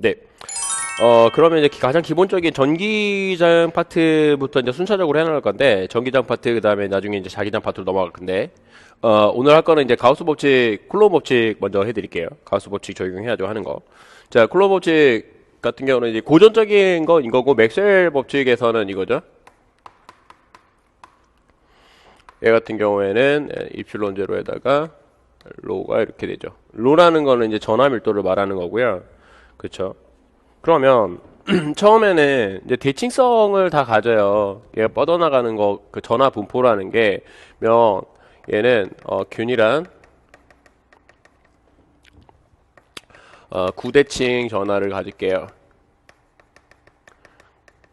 네. 그러면 이제 가장 기본적인 전기장 파트부터 이제 순차적으로 해나갈 건데, 전기장 파트, 그 다음에 나중에 이제 자기장 파트로 넘어갈 건데, 오늘 할 거는 이제 가우스 법칙, 쿨롬 법칙 먼저 해드릴게요. 가우스 법칙 적용해야죠 하는 거. 자, 쿨롬 법칙 같은 경우는 이제 고전적인 건 이거고, 맥스웰 법칙에서는 이거죠. 얘 같은 경우에는 입실론 제로에다가 로가 이렇게 되죠. 로라는 거는 이제 전하 밀도를 말하는 거고요. 그쵸? 그러면 처음에는 이제 대칭성을 다 가져요. 얘가 뻗어나가는 거, 그 전하 분포라는 게면 얘는 균이란 구대칭 전하를 가질게요.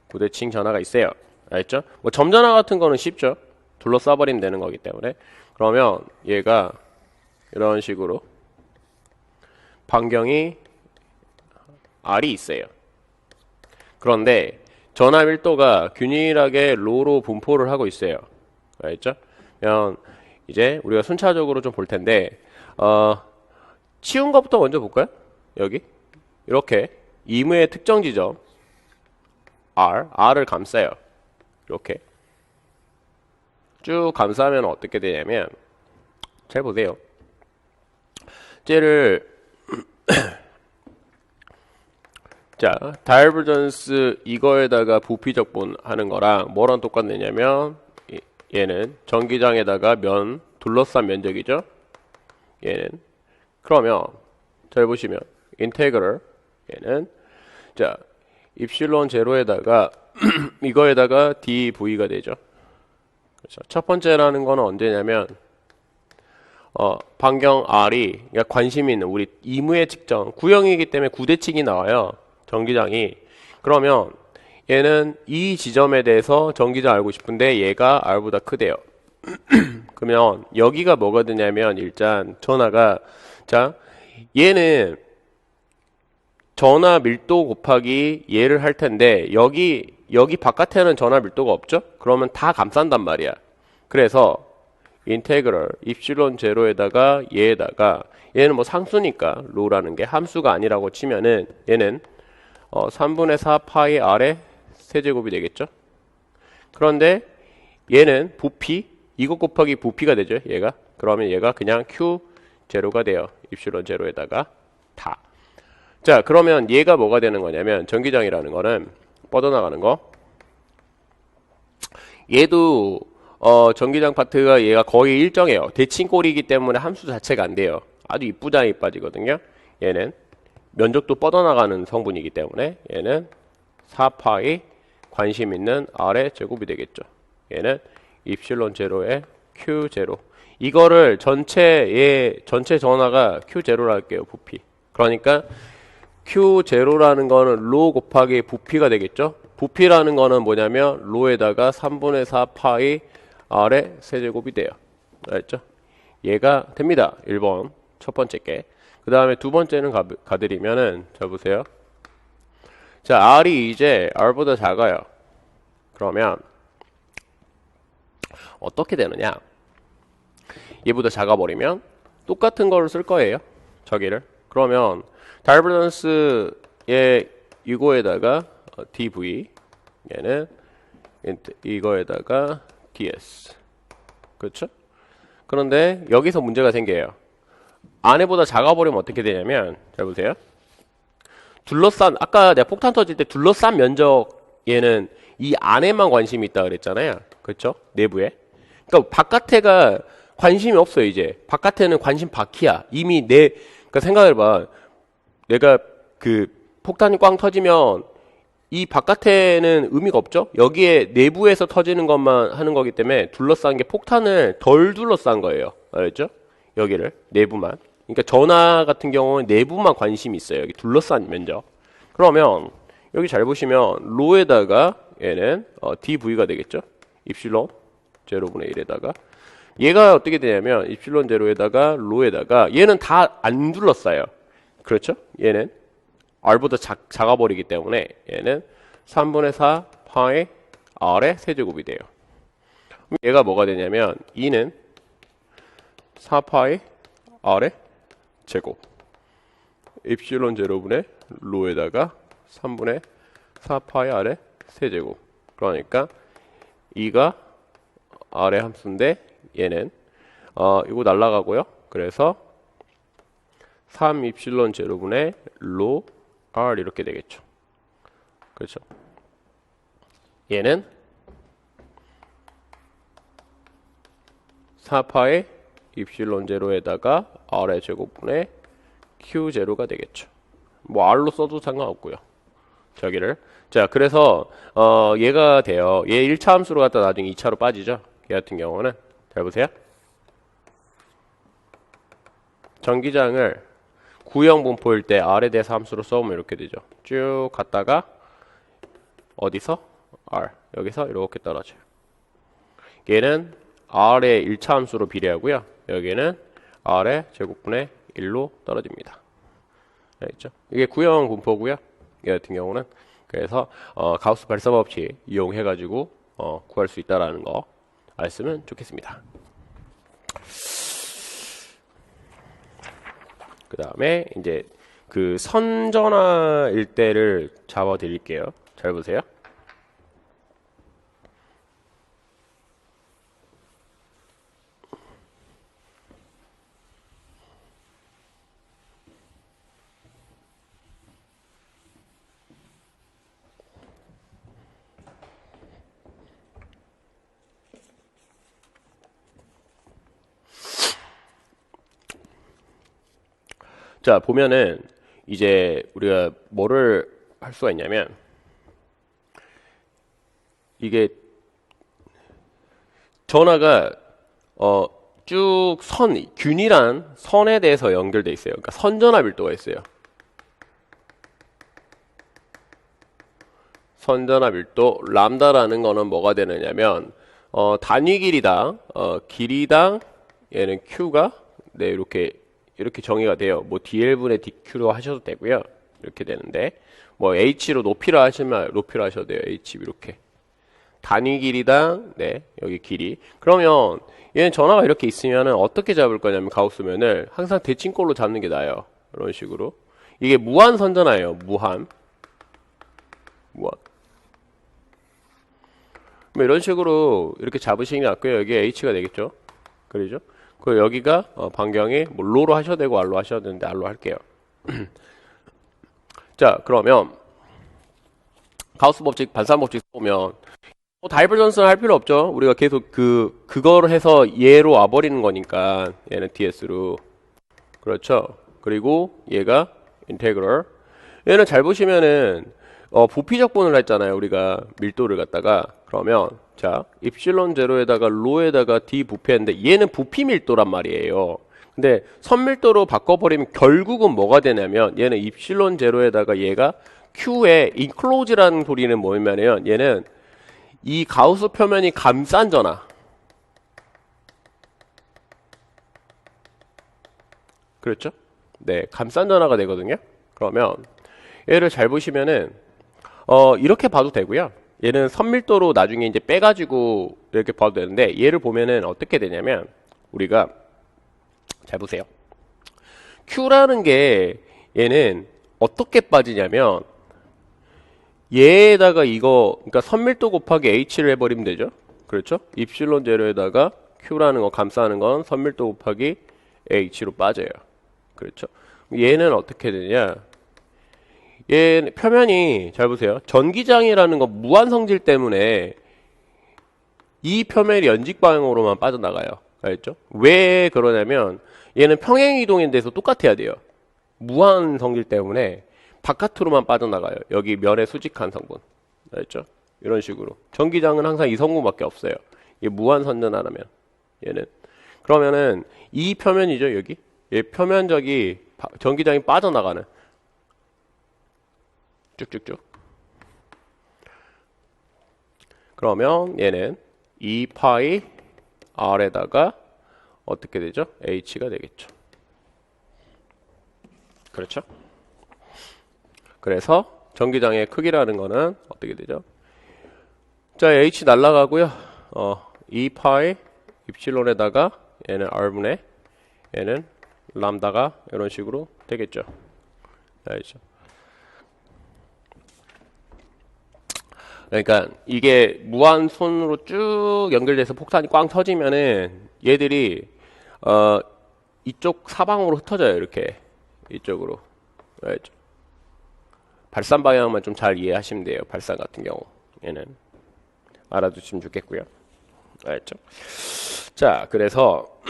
구대칭 전하가 있어요. 알겠죠? 뭐 점전하 같은 거는 쉽죠. 둘러싸버리면 되는 거기 때문에. 그러면 얘가 이런 식으로 반경이 R이 있어요. 그런데 전하 밀도가 균일하게 로로 분포를 하고 있어요. 알겠죠? 그러면 이제 우리가 순차적으로 좀 볼 텐데 치운 것부터 먼저 볼까요? 여기 이렇게 임의의 특정 지점 R을 감싸요. 이렇게 쭉 감싸면 어떻게 되냐면 잘 보세요. 쟤를 자, 다이버전스 이거에다가 부피 적분하는 거랑 뭐랑 똑같느냐면 얘는 전기장에다가 둘러싼 면적이죠. 얘는 그러면 잘 보시면 인테그럴 얘는 자 입실론 제로에다가 이거에다가 dv가 되죠. 그렇죠. 첫 번째라는 거는 언제냐면 반경 R이 그러니까 관심이 있는 우리 임의의 측정 구형이기 때문에 구대칭이 나와요. 전기장이. 그러면 얘는 이 지점에 대해서 전기장 알고 싶은데 얘가 R보다 크대요. 그러면 여기가 뭐가 되냐면 일단 전하가 자 얘는 전하 밀도 곱하기 얘를 할 텐데 여기 바깥에는 전하 밀도가 없죠? 그러면 다 감싼단 말이야. 그래서 인테그럴 입실론 제로에다가 얘에다가 얘는 뭐 상수니까 로라는 게 함수가 아니라고 치면은 얘는 3분의 4 파이 R의 세제곱이 되겠죠? 그런데 얘는 부피 이것 곱하기 부피가 되죠. 얘가 그러면 얘가 그냥 Q 제로가 돼요. 입실론 제로에다가 다. 자 그러면 얘가 뭐가 되는 거냐면 전기장이라는 거는 뻗어나가는 거 얘도 전기장 파트가 얘가 거의 일정해요. 대칭꼴이기 때문에 함수 자체가 안 돼요. 아주 이쁘다 이빠지거든요. 얘는 면적도 뻗어나가는 성분이기 때문에 얘는 4파이 관심 있는 R의 제곱이 되겠죠. 얘는 입실론 제로에 Q 제로. 이거를 전체 전하가 Q 제로라 할게요. 부피. 그러니까 Q 제로라는 거는 로 곱하기 부피가 되겠죠. 부피라는 거는 뭐냐면 로에다가 3분의 4 파이 R의 세제곱이 돼요. 알겠죠? 얘가 됩니다. 1번 첫 번째 게. 그 다음에 두 번째는 가드리면은 자 보세요. 자 R이 이제 R보다 작아요. 그러면 어떻게 되느냐? 얘보다 작아버리면 똑같은 거를 쓸 거예요. 저기를. 그러면 다이버전스의 이거에다가 dv 얘는 이거에다가 ds 그렇죠? 그런데 여기서 문제가 생겨요. 안에보다 작아버리면 어떻게 되냐면 잘 보세요. 둘러싼 아까 내가 폭탄 터질 때 둘러싼 면적 얘는 이 안에만 관심이 있다 그랬잖아요. 그렇죠? 내부에. 그러니까 바깥에가 관심이 없어요. 이제 바깥에는 관심 바퀴야. 이미 그러니까 생각해봐. 내가 그 폭탄이 꽝 터지면 이 바깥에는 의미가 없죠? 여기에 내부에서 터지는 것만 하는 거기 때문에 둘러싼 게 폭탄을 덜 둘러싼 거예요. 알겠죠? 여기를 내부만. 그러니까 전하 같은 경우는 내부만 관심이 있어요. 여기 둘러싼 면적. 그러면 여기 잘 보시면 로에다가 얘는 dv가 되겠죠? 입실론 제로분의 1에다가 얘가 어떻게 되냐면 입실론 제로에다가 로에다가 얘는 다 안 둘러싸요. 그렇죠? 얘는 R보다 작아버리기 때문에 얘는 3분의 4 파이 R의 세제곱이 돼요. 얘가 뭐가 되냐면 2는 4파이 R의 제곱 입실론 제로분의 로에다가 3분의 4파이 R의 세제곱. 그러니까 2가 R의 함수인데 얘는 이거 날라가고요. 그래서 3 입실론 제로분의 로 R 이렇게 되겠죠. 그렇죠. 얘는 4파의 입실론 제로에다가 R의 제곱분의 Q 제로가 되겠죠. 뭐 R로 써도 상관없고요. 저기를. 자, 그래서 얘가 돼요. 얘 1차 함수로 갖다 나중에 2차로 빠지죠. 얘 같은 경우는. 잘 보세요. 전기장을 구형 분포일 때 R에 대해서 함수로 써보면 이렇게 되죠. 쭉 갔다가 어디서? R. 여기서 이렇게 떨어져요. 얘는 R의 1차 함수로 비례하고요. 여기는 R의 제곱분의 1로 떨어집니다. 알겠죠? 이게 구형 분포고요. 얘 같은 경우는. 그래서 가우스 발사 법칙 이용해가지고 구할 수 있다라는 거 알았으면 좋겠습니다. 그 다음에 이제 그 선전화 일대를 잡아 드릴게요. 잘 보세요. 자, 보면은 이제 우리가 뭐를 할 수가 있냐면 이게 전화가 쭉 균일한 선에 대해서 연결돼 있어요. 그러니까 선전압 밀도가 있어요. 선전압 밀도 람다라는 거는 뭐가 되느냐면 단위 길이당 길이당 얘는 Q가 네 이렇게 정의가 돼요. 뭐 DL분의 DQ로 하셔도 되고요. 이렇게 되는데 뭐 H로 높이로 하시면 높이로 하셔도 돼요. H 이렇게 단위 길이당 네 여기 길이. 그러면 얘는 전화가 이렇게 있으면은 어떻게 잡을 거냐면 가우스면을 항상 대칭꼴로 잡는 게 나아요. 이런 식으로. 이게 무한 선전화예요. 무한. 뭐 이런 식으로 이렇게 잡으시는 게 낫고요. 여기 H가 되겠죠. 그러죠? 그 여기가 반경이 뭐 로로 하셔도 되고 R로 하셔도 되는데 R로 할게요. 자, 그러면 가우스 법칙, 반사 법칙 보면 다이버전스는 할 필요 없죠. 우리가 계속 그거를 해서 얘로 와버리는 거니까 얘는 DS로. 그렇죠. 그리고 얘가 인테그럴. 얘는 잘 보시면은 부피적 분을 했잖아요. 우리가 밀도를 갖다가. 그러면 자 입실론 제로에다가 로에다가 D 부피인데 얘는 부피 밀도란 말이에요. 근데 선밀도로 바꿔버리면 결국은 뭐가 되냐면 얘는 입실론 제로에다가 얘가 Q의 인클로즈라는 소리는 뭐냐면 얘는 이 가우스 표면이 감싼 전화. 그렇죠? 네, 감싼 전화가 되거든요. 그러면 얘를 잘 보시면은 이렇게 봐도 되고요. 얘는 선밀도로 나중에 이제 빼가지고 이렇게 봐도 되는데 얘를 보면은 어떻게 되냐면 우리가 잘 보세요. Q라는 게 얘는 어떻게 빠지냐면 얘에다가 이거 그러니까 선밀도 곱하기 H를 해버리면 되죠. 그렇죠? 입실론 제로에다가 Q라는 거 감싸는 건 선밀도 곱하기 H로 빠져요. 그렇죠? 얘는 어떻게 되냐? 얘 표면이 잘 보세요. 전기장이라는 거 무한 성질 때문에 이 표면이 연직 방향으로만 빠져나가요. 알겠죠? 왜 그러냐면 얘는 평행 이동에 대해서 똑같아야 돼요. 무한 성질 때문에 바깥으로만 빠져나가요. 여기 면에 수직한 성분. 알겠죠? 이런 식으로. 전기장은 항상 이 성분밖에 없어요. 이게 무한 선전하라면 얘는. 그러면은 이 표면이죠, 여기. 얘 표면적이 전기장이 빠져나가는. 쭉쭉쭉. 그러면 얘는 2파이 R에다가 어떻게 되죠? H가 되겠죠. 그렇죠? 그래서 전기장의 크기라는 거는 어떻게 되죠? 자, H 날라가고요. 2파이 입실론에다가 얘는 R분의 얘는 람다가 이런 식으로 되겠죠. 알죠? 그러니까 이게 무한선으로 쭉 연결돼서 폭탄이 꽝 터지면은 얘들이 이쪽 사방으로 흩어져요. 이렇게 이쪽으로. 알죠? 발산 방향만 좀 잘 이해하시면 돼요. 발산 같은 경우 얘는 알아두시면 좋겠고요. 알죠? 자, 그래서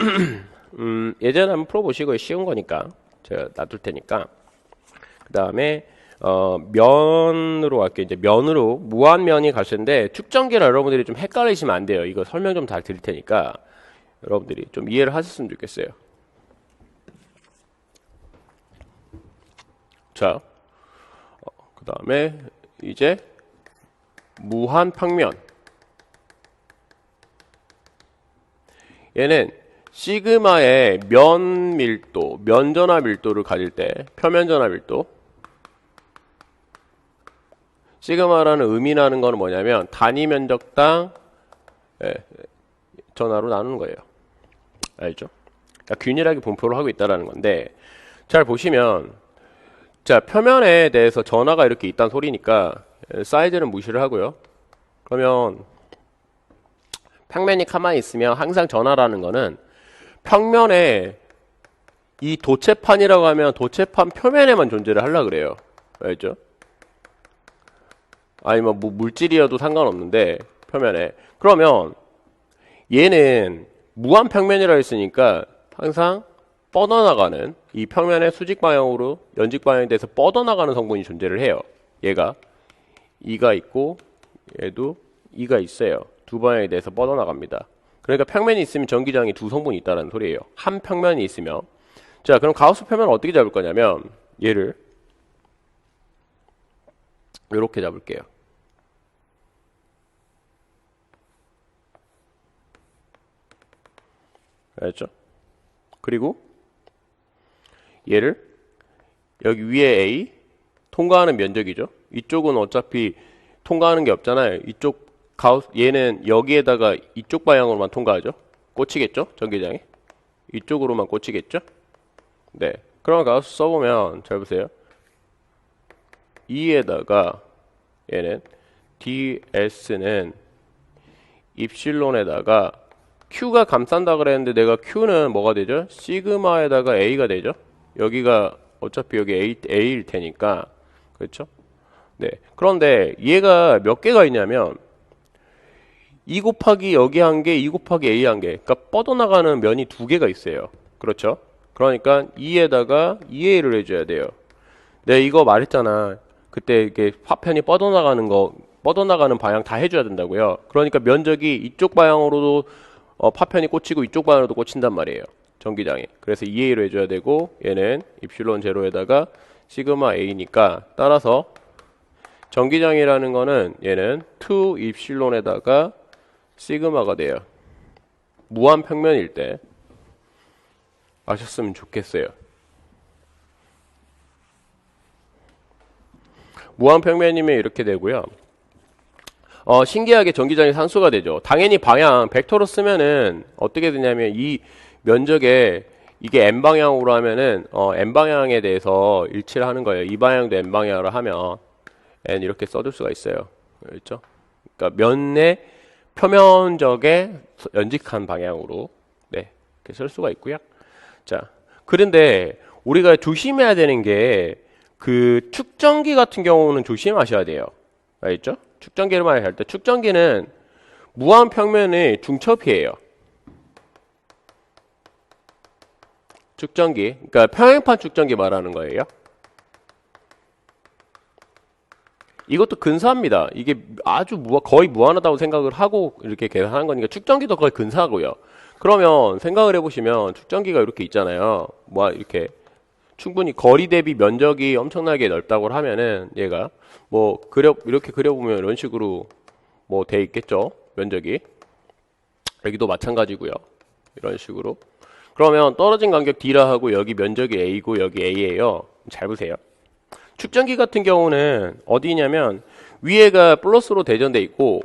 예전에 한번 풀어보시고 쉬운 거니까 제가 놔둘 테니까 그 다음에 면으로 갈게요. 이제 면으로 무한면이 가시는데 축전기라 여러분들이 좀 헷갈리시면 안 돼요. 이거 설명 좀 잘 드릴 테니까 여러분들이 좀 이해를 하셨으면 좋겠어요. 자, 그 다음에 이제 무한평면. 얘는 시그마의 면 밀도, 면전화 밀도를 가질 때 표면전화 밀도. 시그마라는 의미라는 거는 뭐냐면 단위 면적당 전화로 나누는 거예요. 알죠? 그러니까 균일하게 분포를 하고 있다는 건데 잘 보시면 자, 표면에 대해서 전화가 이렇게 있다는 소리니까 사이즈는 무시를 하고요. 그러면 평면이 가만히 있으면 항상 전화라는 거는 평면에 이 도체판이라고 하면 도체판 표면에만 존재를 하려고 그래요. 알죠? 아니면 뭐 물질이어도 상관없는데 표면에. 그러면 얘는 무한평면이라 했으니까 항상 뻗어나가는 이 평면의 수직 방향으로 연직 방향에 대해서 뻗어나가는 성분이 존재를 해요. 얘가 이가 있고 얘도 이가 있어요. 두 방향에 대해서 뻗어나갑니다. 그러니까 평면이 있으면 전기장이 두 성분이 있다는 소리예요. 한 평면이 있으면. 자, 그럼 가우스 표면을 어떻게 잡을 거냐면 얘를 이렇게 잡을게요. 알죠? 그리고 얘를 여기 위에 A 통과하는 면적이죠. 이쪽은 어차피 통과하는 게 없잖아요. 이쪽 가우스 얘는 여기에다가 이쪽 방향으로만 통과하죠. 꽂히겠죠? 전기장이 이쪽으로만 꽂히겠죠? 네. 그럼 가우스 써보면 잘 보세요. E에다가 얘는 ds는 입실론에다가 Q가 감싼다 그랬는데 내가 Q는 뭐가 되죠? 시그마에다가 A가 되죠? 여기가 어차피 여기 A일 테니까. 그렇죠? 네. 그런데 얘가 몇 개가 있냐면 2 곱하기 여기 한 개, 2 곱하기 A 한 개. 그러니까 뻗어나가는 면이 두 개가 있어요. 그렇죠? 그러니까 2에다가 2A를 해줘야 돼요. 내가 이거 말했잖아. 그때 이게 파편이 뻗어나가는 방향 다 해줘야 된다고요. 그러니까 면적이 이쪽 방향으로도 파편이 꽂히고 이쪽 방향으로도 꽂힌단 말이에요. 전기장이. 그래서 2A로 해줘야 되고 얘는 입실론 제로에다가 시그마 A니까 따라서 전기장이라는 거는 얘는 2 입실론에다가 시그마가 돼요. 무한평면일 때 아셨으면 좋겠어요. 무한평면이면 이렇게 되고요. 신기하게 전기장이 산수가 되죠. 당연히 방향 벡터로 쓰면은 어떻게 되냐면 이 면적에 이게 n방향으로 하면은 n방향에 대해서 일치를 하는 거예요. 이 방향도 n방향으로 하면 n 이렇게 써줄 수가 있어요. 그렇죠? 그러니까 면의 표면적에 연직한 방향으로 네, 이렇게 쓸 수가 있고요. 자, 그런데 우리가 조심해야 되는 게 그 축전기 같은 경우는 조심하셔야 돼요. 알겠죠? 축전기를 말할 때 축전기는 무한평면의 중첩이에요. 축전기, 그러니까 평행판 축전기 말하는 거예요. 이것도 근사합니다. 이게 아주 거의 무한하다고 생각을 하고 이렇게 계산하는 거니까 축전기도 거의 근사하고요. 그러면 생각을 해보시면 축전기가 이렇게 있잖아요. 뭐 이렇게 충분히 거리 대비 면적이 엄청나게 넓다고 하면은 얘가 뭐 이렇게 그려보면 이런 식으로 뭐 돼 있겠죠. 면적이 여기도 마찬가지고요. 이런 식으로. 그러면 떨어진 간격 D라 하고 여기 면적이 A고 여기 A예요. 잘 보세요. 축전기 같은 경우는 어디냐면 위에가 플러스로 대전돼 있고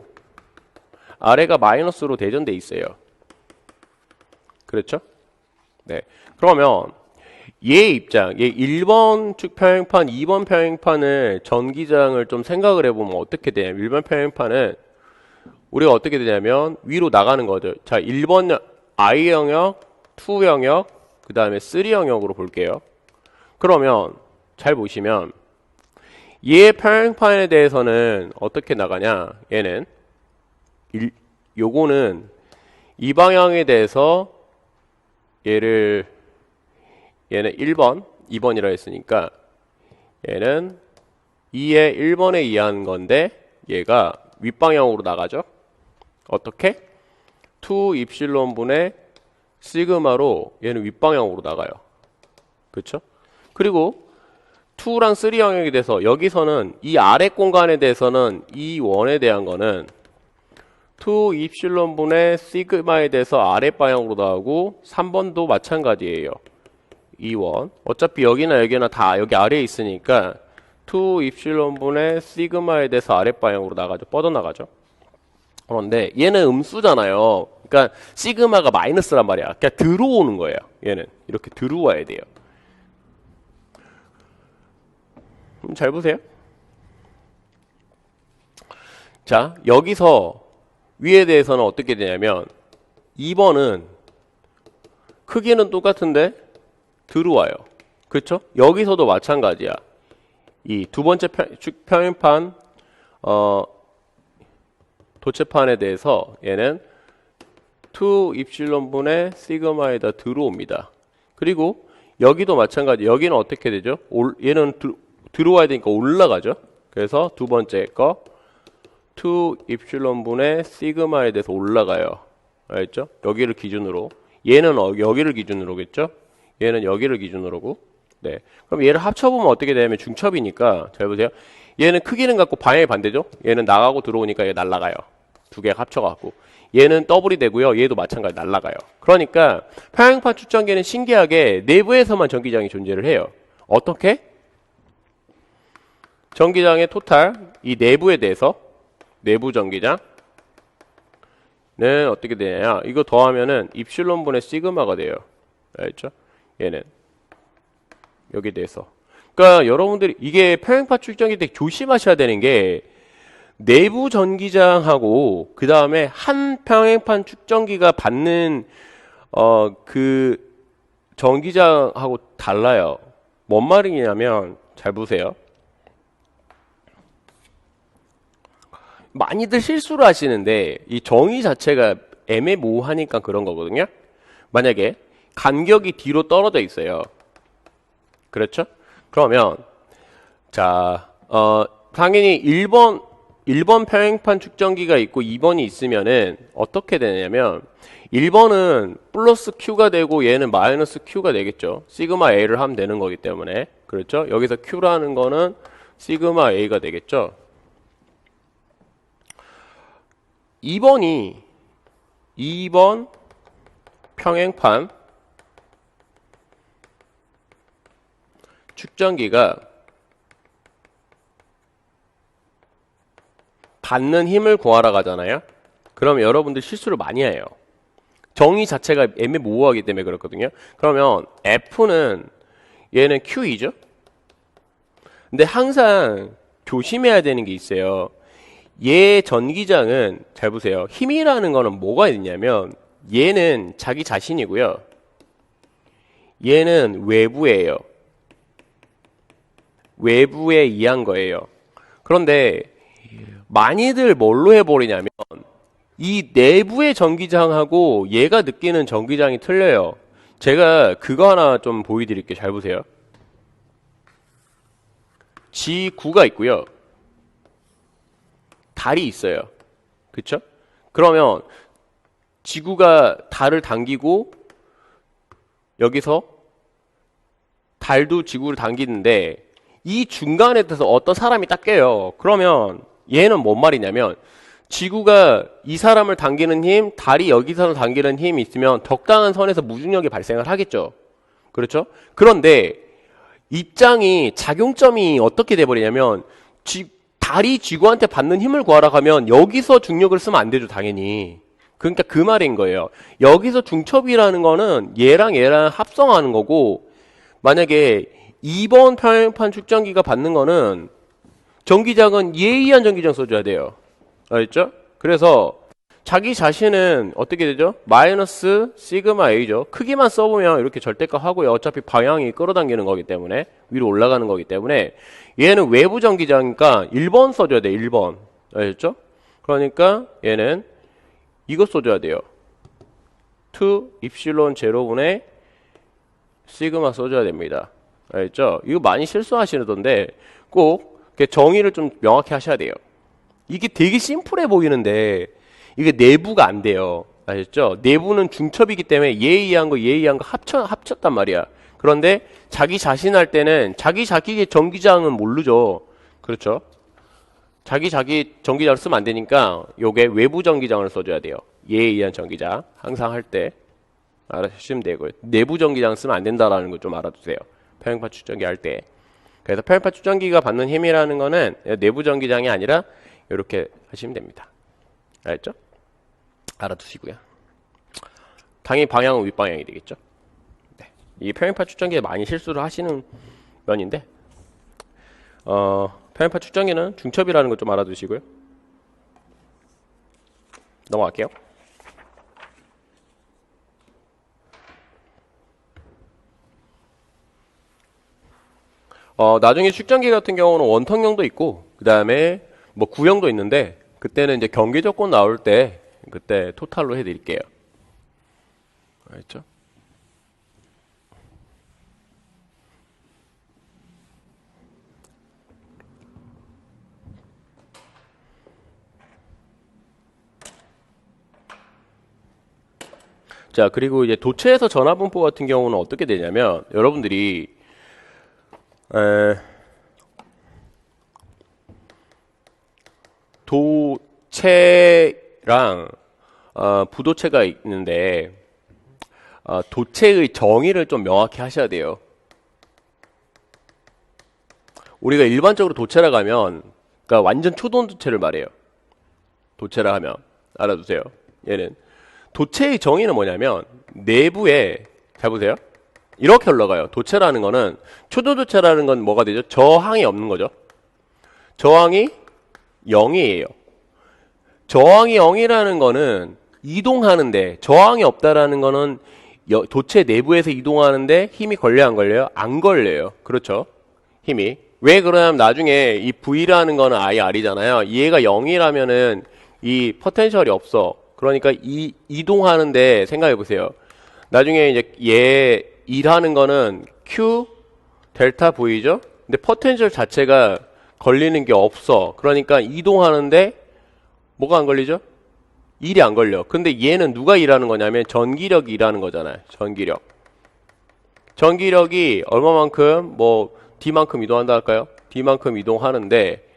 아래가 마이너스로 대전돼 있어요. 그렇죠? 네. 그러면 얘 입장, 얘 1번 평행판, 2번 평행판을 전기장을 좀 생각을 해보면 어떻게 되냐면 1번 평행판은 우리가 어떻게 되냐면 위로 나가는 거죠. 자, 1번 I 영역, 2 영역, 그 다음에 3 영역으로 볼게요. 그러면 잘 보시면 얘 평행판에 대해서는 어떻게 나가냐? 얘는 요거는 이 방향에 대해서 얘는 1번, 2번이라 했으니까 얘는 2의 1번에 의한 건데 얘가 윗방향으로 나가죠. 어떻게? 2 입실론 분의 시그마로 얘는 윗방향으로 나가요. 그쵸? 그리고 2랑 3 영역에 대해서 여기서는 이 아래 공간에 대해서는 이 원에 대한 거는 2 입실론 분의 시그마에 대해서 아래 방향으로 나가고 3번도 마찬가지예요. 이 원. 어차피 여기나 여기나 다 여기 아래에 있으니까 2 입실론 분의 시그마에 대해서 아래 방향으로 나가죠. 뻗어나가죠. 그런데 얘는 음수잖아요. 그러니까 시그마가 마이너스란 말이야. 그냥 들어오는 거예요. 얘는 이렇게 들어와야 돼요. 잘 보세요. 자, 여기서 위에 대해서는 어떻게 되냐면 2번은 크기는 똑같은데 들어와요. 그렇죠? 여기서도 마찬가지야. 이 두 번째 평행판 도체판에 대해서 얘는 2 입실론 분의 시그마에다 들어옵니다. 그리고 여기도 마찬가지. 여기는 어떻게 되죠? 얘는 들어와야 되니까 올라가죠. 그래서 두 번째 거 2 입실론 분의 시그마에 대해서 올라가요. 알겠죠? 여기를 기준으로. 얘는 여기를 기준으로겠죠? 얘는 여기를 기준으로고. 네. 그럼 얘를 합쳐보면 어떻게 되냐면 중첩이니까 잘 보세요. 얘는 크기는 같고 방향이 반대죠? 얘는 나가고 들어오니까 얘 날아가요. 두 개가 합쳐갖고. 얘는 더블이 되고요. 얘도 마찬가지 날아가요. 그러니까 평행판 측정기는 신기하게 내부에서만 전기장이 존재를 해요. 어떻게? 전기장의 토탈, 이 내부에 대해서 내부 전기장은 어떻게 되냐? 이거 더하면은 입실론 분의 시그마가 돼요. 알겠죠? 얘는 여기에 대해서. 그러니까 여러분들이 이게 평행판 측정기 때 조심하셔야 되는 게 내부 전기장하고 그 다음에 한 평행판 측정기가 받는 그 전기장하고 달라요. 뭔 말이냐면 잘 보세요. 많이들 실수를 하시는데 이 정의 자체가 애매모호하니까 그런 거거든요. 만약에 간격이 뒤로 떨어져 있어요. 그렇죠? 그러면 자 당연히 1번 평행판 측정기가 있고 2번이 있으면은 어떻게 되냐면 1번은 플러스 Q가 되고 얘는 마이너스 Q가 되겠죠. 시그마 A를 하면 되는 거기 때문에. 그렇죠? 여기서 Q라는 거는 시그마 A가 되겠죠. 2번 평행판 측정기가 받는 힘을 구하러 가잖아요. 그러면 여러분들 실수를 많이 해요. 정의 자체가 애매모호하기 때문에 그렇거든요. 그러면 F는 얘는 Q이죠. 근데 항상 조심해야 되는 게 있어요. 얘 전기장은 잘 보세요. 힘이라는 거는 뭐가 있냐면 얘는 자기 자신이고요. 얘는 외부예요. 외부에 의한 거예요. 그런데 많이들 뭘로 해버리냐면 이 내부의 전기장하고 얘가 느끼는 전기장이 틀려요. 제가 그거 하나 좀 보여드릴게요. 잘 보세요. G9가 있고요. 달이 있어요. 그쵸? 그러면 지구가 달을 당기고 여기서 달도 지구를 당기는데 이 중간에 대해서 어떤 사람이 딱 껴요. 그러면 얘는 뭔 말이냐면 지구가 이 사람을 당기는 힘, 달이 여기서 당기는 힘이 있으면 적당한 선에서 무중력이 발생을 하겠죠. 그렇죠? 그런데 입장이 작용점이 어떻게 돼버리냐면 달이 지구한테 받는 힘을 구하러 가면 여기서 중력을 쓰면 안 되죠, 당연히. 그러니까 그 말인 거예요. 여기서 중첩이라는 거는 얘랑 합성하는 거고 만약에 2번 평행판 측정기가 받는 거는 전기장은 예의한 전기장 써줘야 돼요. 알겠죠? 그래서 자기 자신은 어떻게 되죠? 마이너스 시그마 A죠. 크기만 써보면 이렇게 절대값 하고요. 어차피 방향이 끌어당기는 거기 때문에 위로 올라가는 거기 때문에 얘는 외부 전기장이니까 1번 써줘야 돼. 1번. 알겠죠? 그러니까 얘는 이거 써줘야 돼요. 2 입실론 제로분의 시그마 써줘야 됩니다. 알겠죠? 이거 많이 실수하시던데 꼭 정의를 좀 명확히 하셔야 돼요. 이게 되게 심플해 보이는데 이게 내부가 안 돼요. 아셨죠? 내부는 중첩이기 때문에 예의한 거 합쳤단 말이야. 그런데 자기 자신 할 때는 자기 전기장은 모르죠. 그렇죠? 자기 전기장을 쓰면 안 되니까 요게 외부 전기장을 써줘야 돼요. 예의한 전기장 항상 할 때 알아주시면 되고요. 내부 전기장 쓰면 안 된다라는 거 좀 알아두세요. 평행판 측정기 할 때. 그래서 평행판 측정기가 받는 힘이라는 거는 내부 전기장이 아니라 이렇게 하시면 됩니다. 알겠죠? 알아두시고요. 당연히 방향은 윗방향이 되겠죠. 네. 이 평행판 측정기에 많이 실수를 하시는 면인데 평행판 측정기는 중첩이라는 것 좀 알아두시고요. 넘어갈게요. 나중에 측정기 같은 경우는 원통형도 있고 그 다음에 뭐 구형도 있는데 그때는 이제 경계 조건 나올 때 그때 토탈로 해드릴게요. 알겠죠? 자, 그리고 이제 도체에서 전압분포 같은 경우는 어떻게 되냐면 여러분들이 도체랑 부도체가 있는데 도체의 정의를 좀 명확히 하셔야 돼요. 우리가 일반적으로 도체라고 하면 그러니까 완전 초동 도체를 말해요. 도체라 하면 알아두세요. 얘는 도체의 정의는 뭐냐면 내부에 잘 보세요. 이렇게 올라가요. 도체라는 거는 초도도체라는 건 뭐가 되죠? 저항이 없는 거죠. 저항이 0이에요. 저항이 0이라는 거는 이동하는데 저항이 없다라는 거는 도체 내부에서 이동하는데 힘이 걸려요, 안 걸려요? 안 걸려요. 그렇죠? 힘이. 왜 그러냐면 나중에 이 V라는 거는 IR이잖아요. 얘가 0이라면은 이 포텐셜이 없어. 그러니까 이동하는데 생각해 보세요. 나중에 이제 얘 일하는 거는 Q 델타 V죠? 근데 포텐셜 자체가 걸리는 게 없어. 그러니까 이동하는데 뭐가 안 걸리죠? 일이 안 걸려. 근데 얘는 누가 일하는 거냐면 전기력이 일하는 거잖아요. 전기력. 전기력이 얼마만큼 뭐 D만큼 이동한다 할까요? D만큼 이동하는데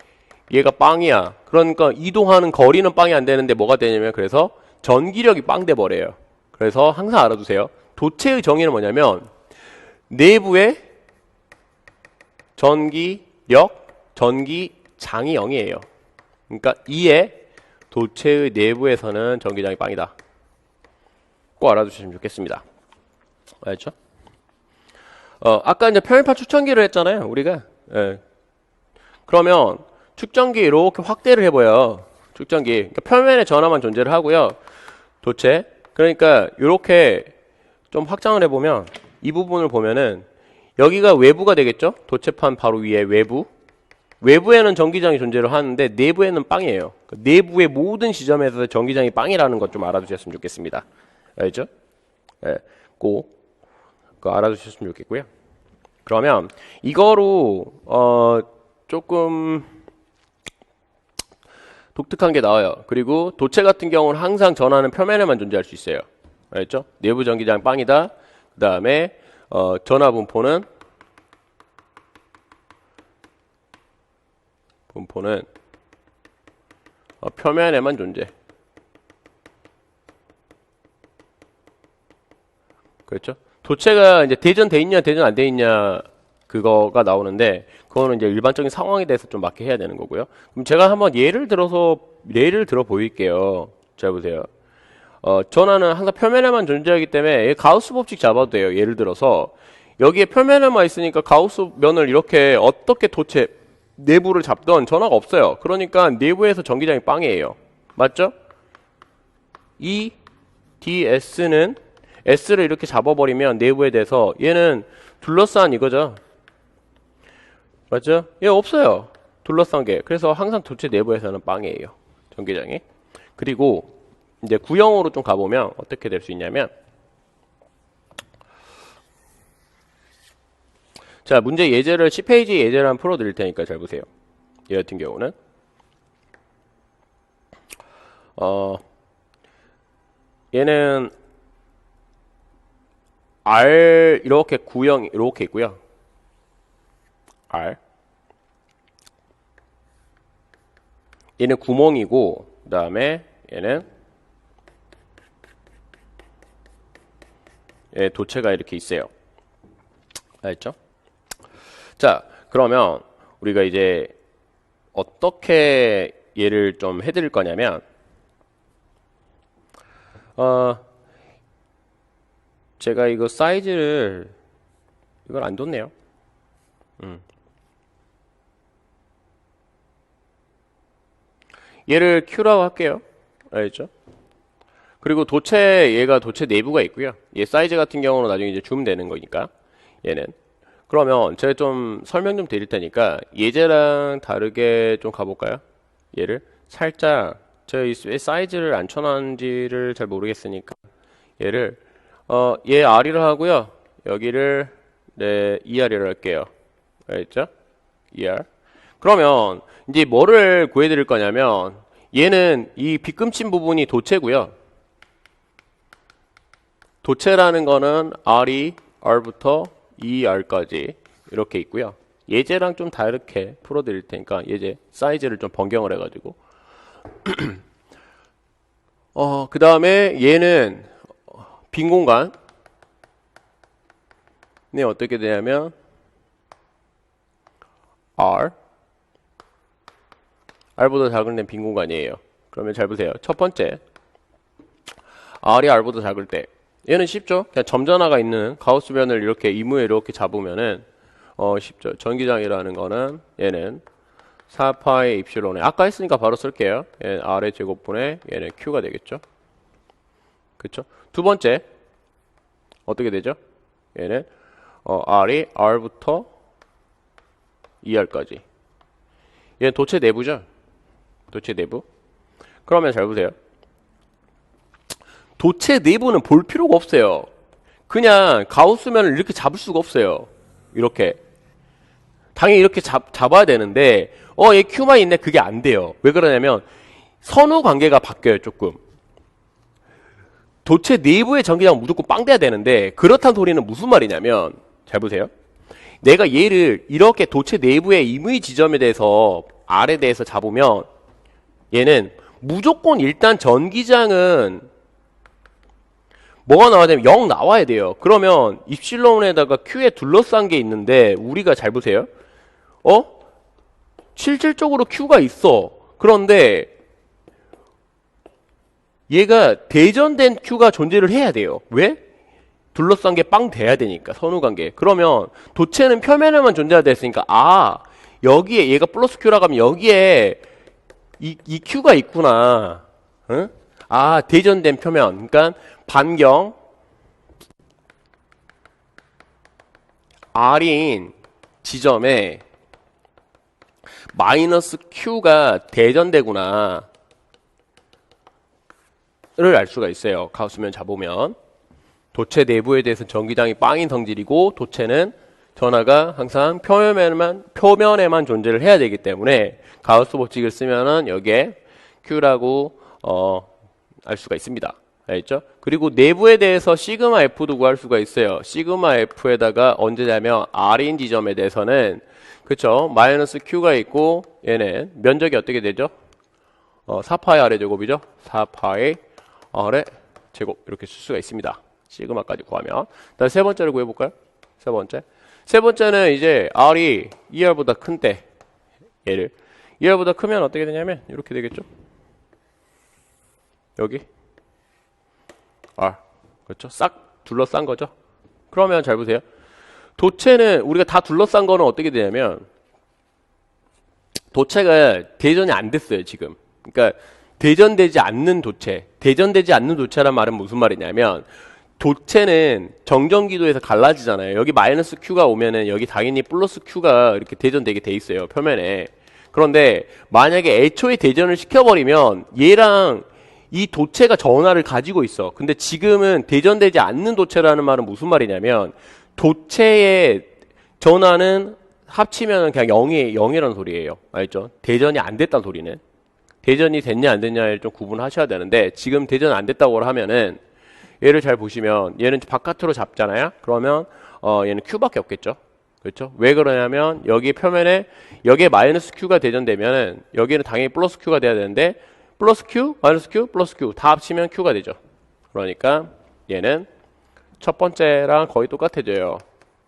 얘가 빵이야. 그러니까 이동하는 거리는 빵이 안 되는데 뭐가 되냐면 그래서 전기력이 빵 돼 버려요. 그래서 항상 알아두세요. 도체의 정의는 뭐냐면 내부에 전기력, 전기장이 0이에요. 그러니까 2에 도체의 내부에서는 전기장이 빵이다. 꼭 알아두시면 좋겠습니다. 알죠? 아까 이제 평행판 측정기를 했잖아요, 우리가. 예. 그러면 측정기 이렇게 확대를 해봐요. 측정기. 그러니까 표면에 전압만 존재를 하고요. 도체. 그러니까 이렇게 좀 확장을 해보면 이 부분을 보면은 여기가 외부가 되겠죠? 도체판 바로 위에 외부. 외부에는 전기장이 존재를 하는데 내부에는 빵이에요. 내부의 모든 지점에서 전기장이 빵이라는 것 좀 알아두셨으면 좋겠습니다. 알죠? 예, 꼭 그거 알아두셨으면 좋겠고요. 그러면 이거로 조금 독특한 게 나와요. 그리고 도체 같은 경우는 항상 전하는 표면에만 존재할 수 있어요. 알죠? 내부 전기장 빵이다. 그 다음에 전하 분포는 표면에만 존재. 그렇죠? 도체가 이제 대전돼 있냐, 대전 안 돼 있냐, 그거가 나오는데, 그거는 이제 일반적인 상황에 대해서 좀 맞게 해야 되는 거고요. 그럼 제가 한번 예를 들어 보일게요. 잘 보세요. 전하는 항상 표면에만 존재하기 때문에 가우스 법칙 잡아도 돼요. 예를 들어서, 여기에 표면에만 있으니까 가우스 면을 이렇게 어떻게 도체 내부를 잡던 전화가 없어요. 그러니까 내부에서 전기장이 빵이에요. 맞죠? 이 ds는 s를 이렇게 잡아버리면 내부에 대해서 얘는 둘러싼 이거죠. 맞죠? 얘 없어요. 둘러싼 게. 그래서 항상 도체 내부에서는 빵이에요. 전기장이. 그리고 이제 구형으로 좀 가보면 어떻게 될 수 있냐면, 자, 문제 예제를 10페이지 예제를 한번 풀어드릴 테니까 잘 보세요. 얘 같은 경우는 얘는 R 이렇게 구형 이렇게 있고요. R 얘는 구멍이고, 그 다음에 얘는 도체가 이렇게 있어요. 알죠? 자, 그러면 우리가 이제 어떻게 얘를 좀 해드릴 거냐면, 제가 이거 사이즈를 이걸 안 뒀네요. 얘를 Q라고 할게요. 알죠? 그리고 도체, 얘가 도체 내부가 있고요. 얘 사이즈 같은 경우는 나중에 이제 줌 되는 거니까, 얘는. 그러면 제가 좀 설명 좀 드릴 테니까 예제랑 다르게 좀 가볼까요? 얘를 살짝 제가 왜 사이즈를 안 쳐놨는지를 잘 모르겠으니까 얘를 얘 R이라 하고요. 여기를 네, ER이라 할게요. 알겠죠? ER. 그러면 이제 뭐를 구해드릴 거냐면, 얘는 이 빗금친 부분이 도체고요. 도체라는 거는 R이 R부터 ER까지 이렇게 있고요. 예제랑 좀 다르게 풀어드릴 테니까 예제 사이즈를 좀 변경을 해가지고 그 다음에 얘는 빈 공간이 어떻게 되냐면 R보다 작은 데는 빈 공간이에요. 그러면 잘 보세요. 첫 번째 R이 R보다 작을 때 얘는 쉽죠? 그냥 점전화가 있는 가우스변을 이렇게 이무에 이렇게 잡으면은 쉽죠. 전기장이라는 거는 얘는 4파이 입실론에 아까 했으니까 바로 쓸게요. 얘는 R의 제곱분에 얘는 Q가 되겠죠. 그쵸? 두 번째 어떻게 되죠? 얘는 R이 R부터 ER까지. 얘는 도체 내부죠. 도체 내부. 그러면 잘 보세요. 도체 내부는 볼 필요가 없어요. 그냥 가우스면을 이렇게 잡을 수가 없어요. 이렇게. 당연히 이렇게 잡아야 되는데, 얘 Q만 있네. 그게 안 돼요. 왜 그러냐면, 선후 관계가 바뀌어요, 조금. 도체 내부의 전기장은 무조건 빵 돼야 되는데, 그렇다는 소리는 무슨 말이냐면, 잘 보세요. 내가 얘를 이렇게 도체 내부의 임의 지점에 대해서, R에 대해서 잡으면, 얘는 무조건 일단 전기장은 뭐가 나와야 되면 0 나와야 돼요. 그러면 입실론에다가 Q에 둘러싼 게 있는데 우리가 잘 보세요. 실질적으로 Q가 있어. 그런데 얘가 대전된 Q가 존재를 해야 돼요. 왜? 둘러싼 게 빵 돼야 되니까 선후관계. 그러면 도체는 표면에만 존재하다 했으니까 여기에 얘가 플러스 Q라고 하면 여기에 이 Q가 있구나. 응? 대전된 표면. 그러니까 반경 R인 지점에 마이너스 Q가 대전되구나 를 알 수가 있어요. 가우스면 잡으면 도체 내부에 대해서 전기장이 빵인 성질이고 도체는 전하가 항상 표면에만 존재를 해야 되기 때문에 가우스 법칙을 쓰면은 여기에 Q라고 알 수가 있습니다. 알겠죠? 그리고 내부에 대해서 시그마 F도 구할 수가 있어요. 시그마 F에다가 언제냐면 R인 지점에 대해서는 그쵸? 마이너스 Q가 있고 얘는 면적이 어떻게 되죠? 4파이 R의 제곱이죠? 4파이 R의 제곱 이렇게 쓸 수가 있습니다. 시그마까지 구하면. 다음 세 번째를 구해볼까요? 세 번째는 이제 R이 ER보다 큰 때 얘를 ER보다 크면 어떻게 되냐면 이렇게 되겠죠? 여기 R 그렇죠? 싹 둘러싼 거죠. 그러면 잘 보세요. 도체는 우리가 다 둘러싼 거는 어떻게 되냐면 도체가 대전이 안 됐어요, 지금. 그러니까 대전되지 않는 도체. 대전되지 않는 도체란 말은 무슨 말이냐면 도체는 정전기도에서 갈라지잖아요. 여기 마이너스 Q가 오면은 여기 당연히 플러스 Q가 이렇게 대전되게 돼 있어요, 표면에. 그런데 만약에 애초에 대전을 시켜버리면 얘랑 이 도체가 전하를 가지고 있어. 근데 지금은 대전되지 않는 도체라는 말은 무슨 말이냐면 도체의 전하는 합치면 그냥 0이라는 소리예요. 알죠? 대전이 안 됐다는 소리는. 대전이 됐냐 안 됐냐를 좀 구분하셔야 되는데 지금 대전 안 됐다고 하면은 얘를 잘 보시면 얘는 바깥으로 잡잖아요. 그러면 얘는 Q밖에 없겠죠. 그렇죠? 왜 그러냐면 여기 표면에 여기에 마이너스 Q가 대전되면은 여기는 당연히 플러스 Q가 돼야 되는데 플러스 Q, 마이너스 Q, 플러스 Q 다 합치면 Q가 되죠. 그러니까 얘는 첫 번째랑 거의 똑같아져요.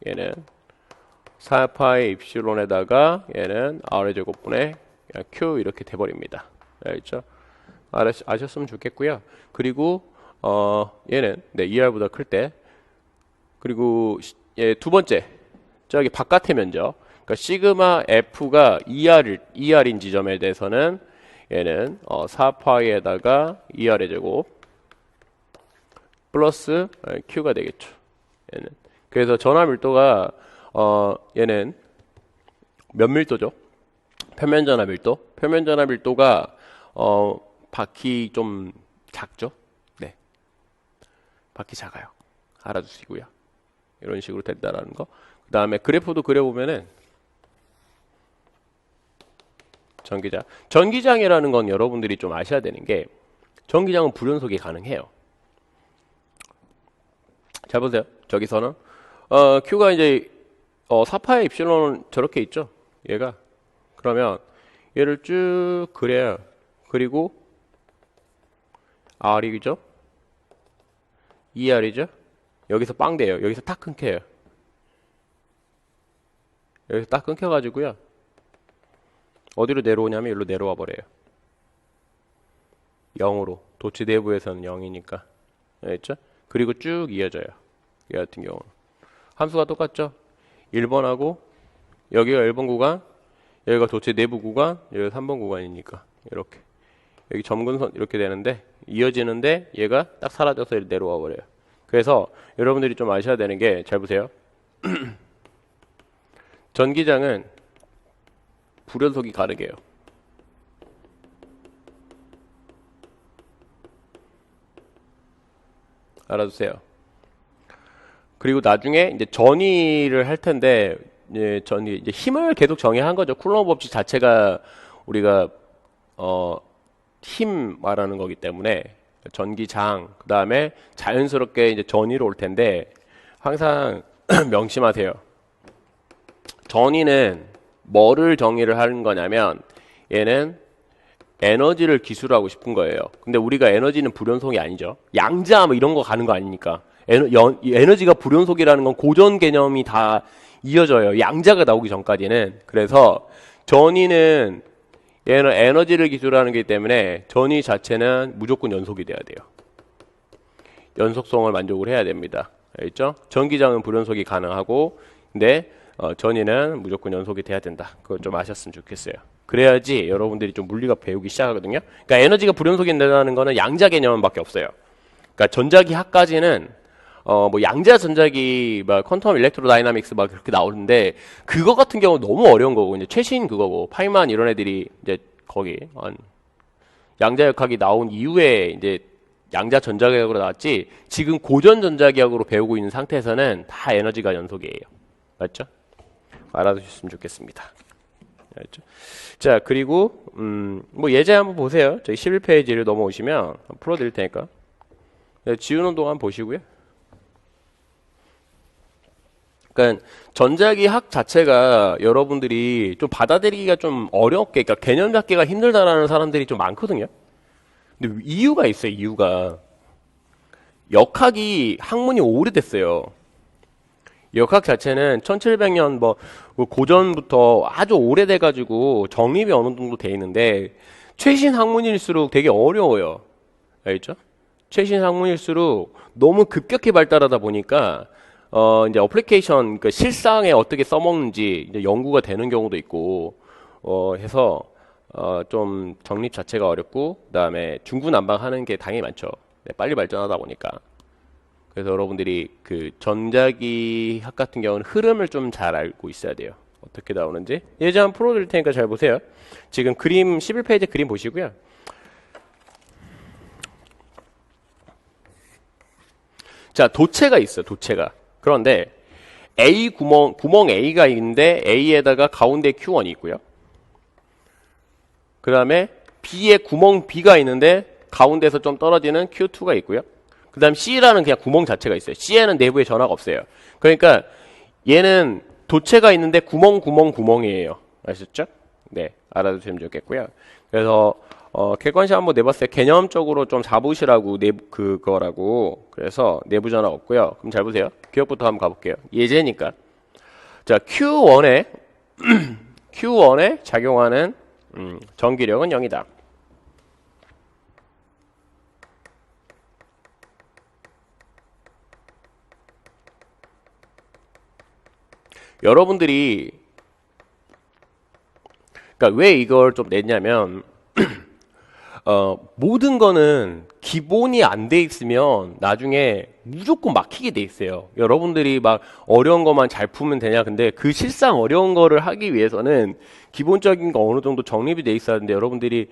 얘는 4파이 입실론에다가 얘는 R의 제곱분의 Q 이렇게 돼버립니다. 알겠죠? 아셨으면 좋겠고요. 그리고 얘는 네, ER보다 클 때 그리고 두 번째 저기 바깥의 면적 그러니까 시그마 F가 ER인 지점에 대해서는 얘는 4파이에다가 ER의 제곱 플러스 Q가 되겠죠. 얘는 그래서 전화 밀도가 얘는 몇 밀도죠? 표면 전화 밀도? 표면 전화 밀도가 바퀴 좀 작죠? 네. 바퀴 작아요. 알아두시고요. 이런 식으로 된다라는 거. 그 다음에 그래프도 그려보면은 전기장. 전기장이라는 건 여러분들이 좀 아셔야 되는 게 전기장은 불연속이 가능해요. 잘 보세요. 저기서는 Q가 이제 4파의 입실론은 저렇게 있죠. 얘가. 그러면 얘를 쭉 그려요. 그리고 R이죠. ER이죠. 여기서 빵 돼요. 여기서 딱 끊겨요. 여기서 딱 끊겨가지고요. 어디로 내려오냐면 여기로 내려와 버려요. 0으로. 도치 내부에서는 0이니까. 알겠죠? 그리고 쭉 이어져요. 이 같은 경우는. 함수가 똑같죠? 1번하고 여기가 1번 구간, 여기가 도체 내부 구간, 여기가 3번 구간이니까 이렇게. 여기 점근선 이렇게 되는데 이어지는데 얘가 딱 사라져서 내려와 버려요. 그래서 여러분들이 좀 아셔야 되는 게 잘 보세요. 전기장은 불연속이 가능해요. 알아두세요. 그리고 나중에 이제 전위를 할 텐데 이제 힘을 계속 정의한 거죠. 쿨럼브 법칙 자체가 우리가 힘 말하는 거기 때문에 전기장 그 다음에 자연스럽게 이제 전위로 올 텐데 항상 명심하세요. 전위는 뭐를 정의를 하는 거냐면 얘는 에너지를 기술하고 싶은 거예요. 근데 우리가 에너지는 불연속이 아니죠. 양자 뭐 이런 거 가는 거 아니니까. 에너지가 불연속이라는 건 고전 개념이 다 이어져요. 양자가 나오기 전까지는. 그래서 전위는 얘는 에너지를 기술하는 거기 때문에 전위 자체는 무조건 연속이 돼야 돼요. 연속성을 만족을 해야 됩니다. 알겠죠? 전기장은 불연속이 가능하고 근데 전위는 무조건 연속이 돼야 된다. 그걸 좀 아셨으면 좋겠어요. 그래야지 여러분들이 좀 물리가 배우기 시작하거든요. 그러니까 에너지가 불연속이 된다는 거는 양자 개념밖에 없어요. 그러니까 전자기 학까지는 뭐 양자 전자기 막 퀀텀 일렉트로 다이나믹스 막 그렇게 나오는데 그거 같은 경우 너무 어려운 거고 이제 최신 그거고 파이만 이런 애들이 이제 거기 양자역학이 나온 이후에 이제 양자 전자기학으로 나왔지 지금 고전 전자기학으로 배우고 있는 상태에서는 다 에너지가 연속이에요. 맞죠? 알아두셨으면 좋겠습니다. 알았죠? 자, 그리고 뭐 예제 한번 보세요. 저희 11페이지를 넘어오시면 풀어드릴 테니까 지우는 동안 보시고요. 그러니까 전자기 학 자체가 여러분들이 좀 받아들이기가 좀 어렵게, 그러니까 개념 잡기가 힘들다라는 사람들이 좀 많거든요. 근데 이유가 있어요. 이유가 역학이 학문이 오래됐어요. 역학 자체는 1700년 뭐 고전부터 아주 오래돼가지고 정립이 어느 정도 돼 있는데 최신 학문일수록 되게 어려워요. 알겠죠? 최신 학문일수록 너무 급격히 발달하다 보니까 이제 어플리케이션, 그 실상에 어떻게 써먹는지 이제 연구가 되는 경우도 있고, 해서, 좀 정립 자체가 어렵고, 그 다음에 중구난방하는 게 당연히 많죠. 네, 빨리 발전하다 보니까. 그래서 여러분들이 그 전자기학 같은 경우는 흐름을 좀 잘 알고 있어야 돼요. 어떻게 나오는지. 예제 한번 풀어드릴 테니까 잘 보세요. 지금 그림, 11페이지 그림 보시고요. 자, 도체가 있어요, 도체가. 그런데 A 구멍 A가 있는데 A에다가 가운데 Q1이 있고요. 그 다음에 B에 구멍 B가 있는데 가운데서 좀 떨어지는 Q2가 있고요. 그 다음 C라는 그냥 구멍 자체가 있어요. C에는 내부에 전화가 없어요. 그러니까 얘는 도체가 있는데 구멍이에요. 아셨죠? 네, 알아두시면 좋겠고요. 그래서 객관식 한번 내봤어요. 개념적으로 좀 잡으시라고 그거라고. 그래서 내부 전화 없고요. 그럼 잘 보세요. 기억부터 한번 가볼게요. 예제니까. 자, Q1에 작용하는 전기력은 0이다. 여러분들이 그러니까 왜 이걸 좀 냈냐면 모든 거는 기본이 안 돼 있으면 나중에 무조건 막히게 돼 있어요. 여러분들이 막 어려운 것만 잘 풀면 되냐? 근데 그 실상 어려운 거를 하기 위해서는 기본적인 거 어느 정도 정립이 돼 있어야 하는데 여러분들이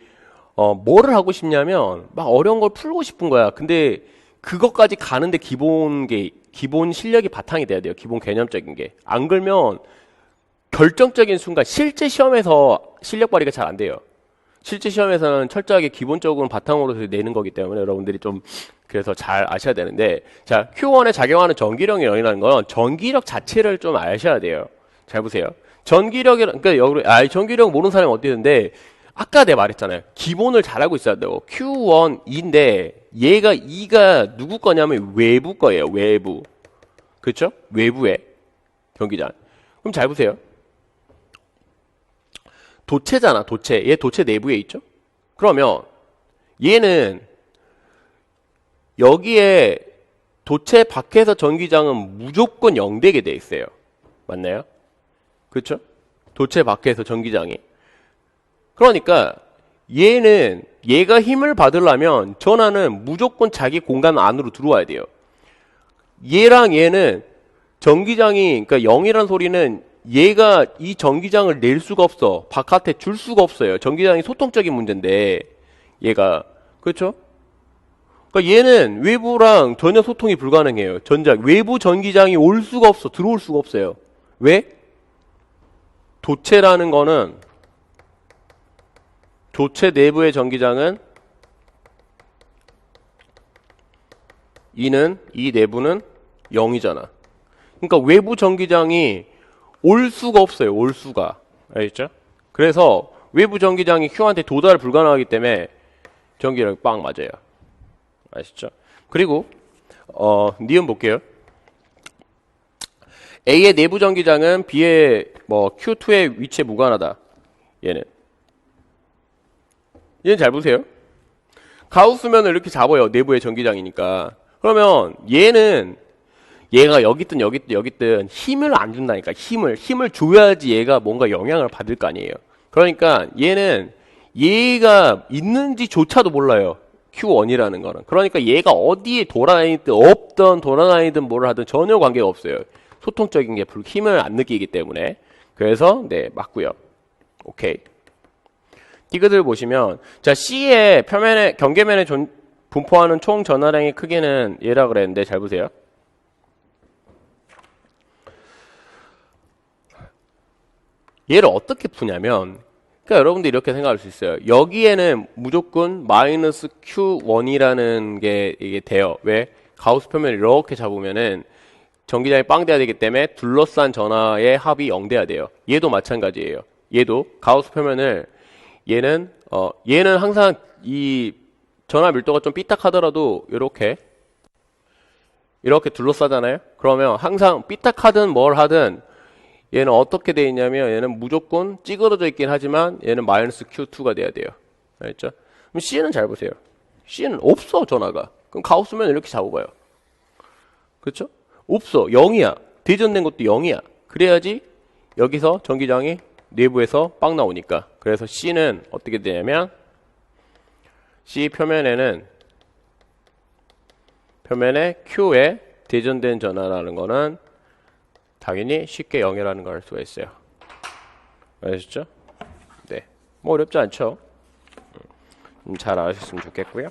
뭐를 하고 싶냐면 막 어려운 걸 풀고 싶은 거야. 근데 그것까지 가는데 기본 실력이 바탕이 돼야 돼요. 기본 개념적인 게. 안 그러면 결정적인 순간 실제 시험에서 실력 발휘가 잘 안 돼요. 실제 시험에서는 철저하게 기본적으로 바탕으로 내는 거기 때문에 여러분들이 좀 그래서 잘 아셔야 되는데 자, Q1에 작용하는 전기력이라는 건 전기력 자체를 좀 아셔야 돼요. 잘 보세요. 그러니까 전기력 모르는 사람이 어디 있는데 아까 내가 말했잖아요. 기본을 잘 알고 있어야 돼요. Q1인데 얘가 2가 누구 거냐면 외부 거예요. 외부. 그렇죠? 외부의 전기장. 그럼 잘 보세요. 도체잖아, 도체. 얘 도체 내부에 있죠? 그러면 얘는 여기에 도체 밖에서 전기장은 무조건 0되게 돼 있어요. 맞나요? 그렇죠? 도체 밖에서 전기장이. 그러니까 얘가 힘을 받으려면 전하는 무조건 자기 공간 안으로 들어와야 돼요. 얘랑 얘는 전기장이 그러니까 0이라는 소리는 얘가 이 전기장을 낼 수가 없어. 바깥에 줄 수가 없어요. 전기장이 소통적인 문제인데 얘가 그렇죠? 그러니까 얘는 외부랑 전혀 소통이 불가능해요. 외부 전기장이 올 수가 없어. 들어올 수가 없어요. 왜? 도체라는 거는 도체 내부의 전기장은 이 내부는 0이잖아. 그러니까 외부 전기장이 올 수가 없어요. 올 수가. 알겠죠? 그래서 외부 전기장이 Q한테 도달 불가능하기 때문에 전기력이 빵 맞아요. 아시죠? 그리고 니은 볼게요. A의 내부 전기장은 B의 Q2의 위치에 무관하다. 얘는 잘 보세요. 가우스면을 이렇게 잡아요. 내부의 전기장이니까. 그러면 얘가 여기 있든 힘을 안 준다니까. 힘을 줘야지 얘가 뭔가 영향을 받을 거 아니에요. 그러니까 얘가 있는지조차도 몰라요. Q1이라는 거는. 그러니까 얘가 어디에 돌아다니든 뭘 하든 전혀 관계가 없어요. 소통적인 게 힘을 안 느끼기 때문에. 그래서 네, 맞고요. 오케이. 디귿을 보시면 자, C의 경계면에 분포하는 총 전하량의 크기는 얘라 그랬는데 잘 보세요. 얘를 어떻게 푸냐면 그러니까 여러분들이 이렇게 생각할 수 있어요. 여기에는 무조건 마이너스 Q1이라는 게 이게 돼요. 왜? 가우스 표면을 이렇게 잡으면은 전기장이 빵 돼야 되기 때문에 둘러싼 전하의 합이 0 돼야 돼요. 얘도 마찬가지예요. 얘도 가우스 표면을 얘는 항상 이 전하 밀도가 좀 삐딱하더라도 이렇게 둘러싸잖아요. 그러면 항상 삐딱하든 뭘 하든 얘는 어떻게 돼 있냐면 얘는 무조건 찌그러져 있긴 하지만 얘는 마이너스 Q2가 돼야 돼요. 알겠죠? 그럼 C는 잘 보세요. C는 없어 전하가. 그럼 가우스면 이렇게 잡아봐요. 그렇죠? 없어. 0이야. 대전된 것도 0이야. 그래야지 여기서 전기장이 내부에서 빵 나오니까. 그래서 C는 어떻게 되냐면 C 표면에 Q에 대전된 전하라는 거는 당연히 쉽게 0이라는 걸 알 수가 있어요. 아셨죠? 네. 뭐 어렵지 않죠? 잘 아셨으면 좋겠고요.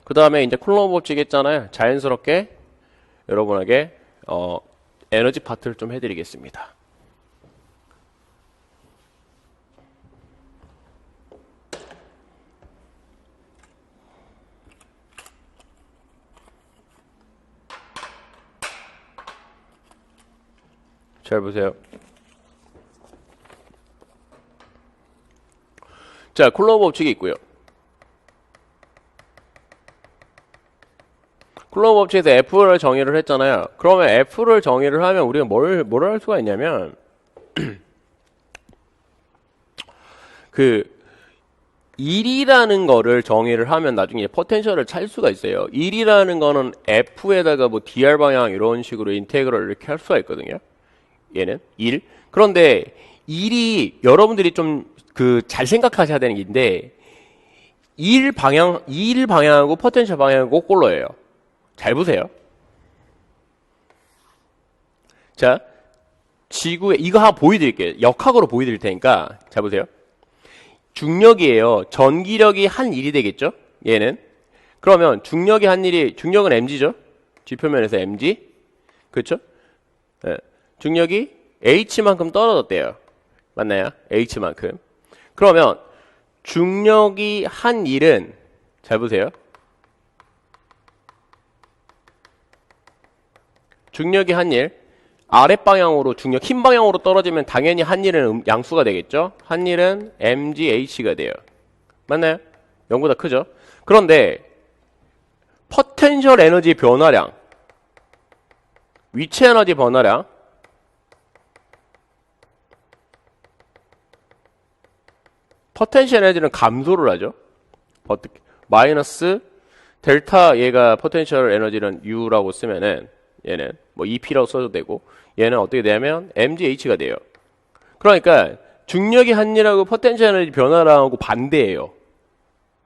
그 다음에 이제 쿨롬 법칙 했잖아요. 자연스럽게 여러분에게 에너지 파트를 좀 해드리겠습니다. 잘 보세요. 자, 쿨롬 법칙이 있고요. 쿨롬 법칙에서 F를 정의를 했잖아요. 그러면 F를 정의를 하면 우리가 뭘 할 수가 있냐면 그 1이라는 거를 정의를 하면 나중에 포텐셜을 찾을 수가 있어요. 1이라는 거는 F에다가 뭐 DR 방향 이런 식으로 인테그럴 이렇게 할 수가 있거든요. 얘는 1. 그런데 1이 여러분들이 좀 잘 생각하셔야 되는 게인데 1 방향하고 포텐셜 방향하고 꼴로예요. 잘 보세요. 자, 지구에 이거 하나 보여드릴게요. 역학으로 보여드릴 테니까 잘 보세요. 중력이에요. 전기력이 한 1이 되겠죠? 얘는. 그러면 중력이 한 1이 중력은 mg죠? G표면에서 mg. 그렇죠? 네. 중력이 h만큼 떨어졌대요. 맞나요? h만큼. 그러면 중력이 한 1은 잘 보세요. 중력이 한 1, 아랫방향으로 중력 흰 방향으로 떨어지면 당연히 한 1은 양수가 되겠죠? 한 1은 mgh가 돼요. 맞나요? 0보다 크죠? 그런데 포텐셜 에너지 변화량, 위치 에너지 변화량, 포텐셜 에너지는 감소를 하죠. 어떻게? 마이너스 델타 얘가 포텐셜 에너지는 U라고 쓰면은 얘는 뭐 EP라고 써도 되고 얘는 어떻게 되냐면 MGH가 돼요. 그러니까 중력이 한일하고 포텐셜 에너지 변화량하고 반대예요.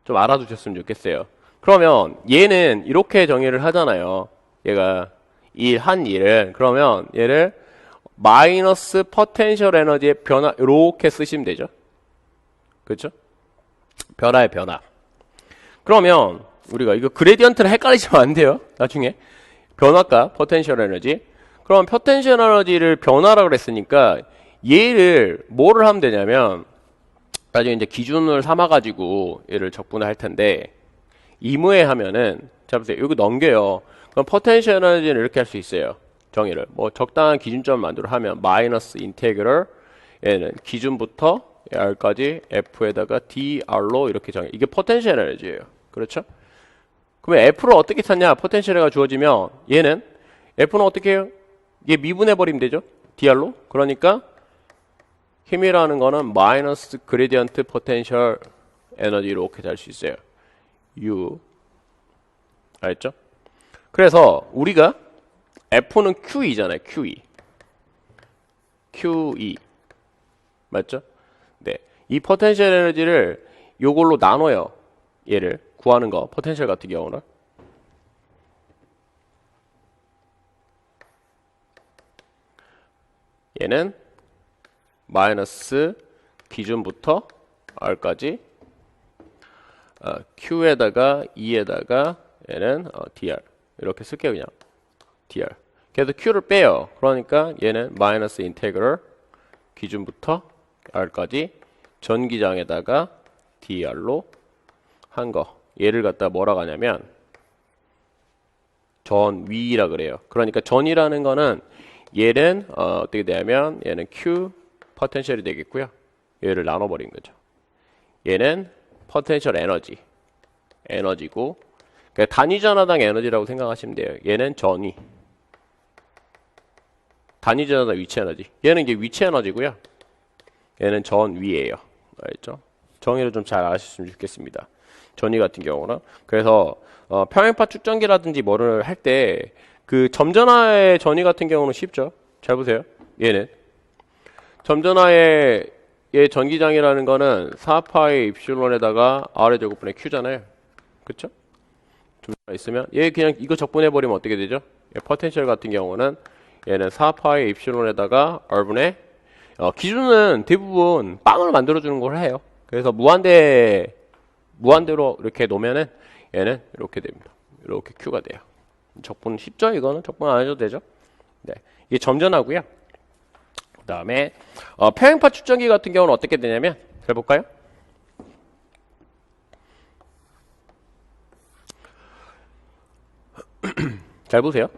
좀 알아두셨으면 좋겠어요. 그러면 얘는 이렇게 정의를 하잖아요. 얘가 한 일은 그러면 얘를 마이너스 포텐셜 에너지의 변화 이렇게 쓰시면 되죠. 그렇죠? 변화의 변화. 그러면 우리가 이거 그레디언트를 헷갈리시면 안 돼요. 나중에 변화값 포텐셜 에너지. 그럼 포텐셜 에너지를 변화라 그랬으니까 얘를 뭐를 하면 되냐면 나중에 이제 기준을 삼아 가지고 얘를 적분을 할 텐데 이무에 하면은 자 보세요. 여기 넘겨요. 그럼 포텐셜 에너지는 이렇게 할 수 있어요. 정의를 뭐 적당한 기준점 만들어 하면 마이너스 인테그럴 얘는 기준부터 R까지 F에다가 DR로 이렇게 정해. 이게 포텐셜 에너지예요. 그렇죠? 그러면 F를 어떻게 찾냐? 포텐셜가 주어지면 얘는 F는 어떻게 해요? 얘 미분해버리면 되죠? DR로. 그러니까 힘이라는 거는 마이너스 그레디언트 포텐셜 에너지 이렇게 잘 수 있어요. U. 알겠죠? 그래서 우리가 F는 QE잖아요. QE. QE. 맞죠? 네. 이 포텐셜 에너지를 요걸로 나눠요. 얘를 구하는 거. 포텐셜 같은 경우는. 얘는 마이너스 기준부터 R까지 Q에다가 E에다가 얘는 DR 이렇게 쓸게요. 그냥 DR 그래서 Q를 빼요. 그러니까 얘는 마이너스 인테그럴 기준부터 R까지 전기장에다가 DR로 한 거. 얘를 갖다 뭐라 하냐면 전위라 그래요. 그러니까 전이라는 거는 얘는 어떻게 되냐면 얘는 Q 포텐셜이 되겠고요. 얘를 나눠버린 거죠. 얘는 포텐셜 에너지고 그러니까 단위 전하당 에너지라고 생각하시면 돼요. 얘는 전위 단위 전하당 위치 에너지. 얘는 이제 위치 에너지고요. 얘는 전위예요. 알겠죠? 정의를 좀 잘 아셨으면 좋겠습니다. 전위 같은 경우는 그래서 평행파 측정기라든지 뭐를 할 때 그 점전화의 전위 같은 경우는 쉽죠. 잘 보세요. 얘는 점전화의 얘 전기장이라는 거는 4파이 입실론에다가 R의 제곱분의 Q잖아요. 그쵸? 점전화 있으면 얘 그냥 이거 적분해버리면 어떻게 되죠? 얘 포텐셜 같은 경우는 얘는 4파이 입실론에다가 R분의 기준은 대부분 빵을 만들어주는 걸 해요. 그래서 무한대로 이렇게 놓으면은 얘는 이렇게 됩니다. 이렇게 Q가 돼요. 적분 쉽죠? 이거는 적분 안 해도 되죠? 네. 이게 점전하고요. 그 다음에, 평행파 측정기 같은 경우는 어떻게 되냐면, 잘 볼까요? 잘 보세요.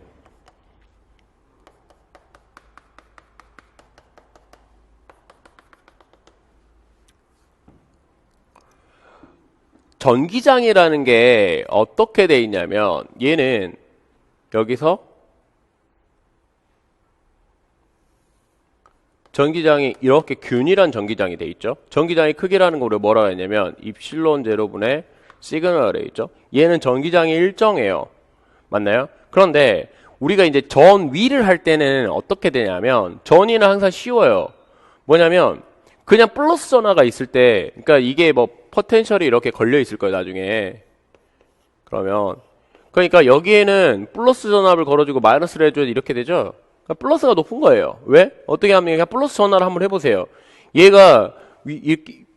전기장이라는 게 어떻게 돼 있냐면, 얘는 여기서 전기장이 이렇게 균일한 전기장이 돼 있죠. 전기장의 크기라는 걸 뭐라고 했냐면 입실론 제로분의 시그널에 있죠. 얘는 전기장이 일정해요. 맞나요? 그런데 우리가 이제 전 위를 할 때는 어떻게 되냐면 전위는 항상 쉬워요. 뭐냐면 그냥 플러스 전화가 있을 때, 그러니까 이게 뭐 포텐셜이 이렇게 걸려 있을 거예요, 나중에. 그러니까 여기에는 플러스 전압을 걸어주고 마이너스를 해줘야 이렇게 되죠? 그러니까 플러스가 높은 거예요. 왜? 어떻게 하면 그냥 플러스 전화를 한번 해보세요. 얘가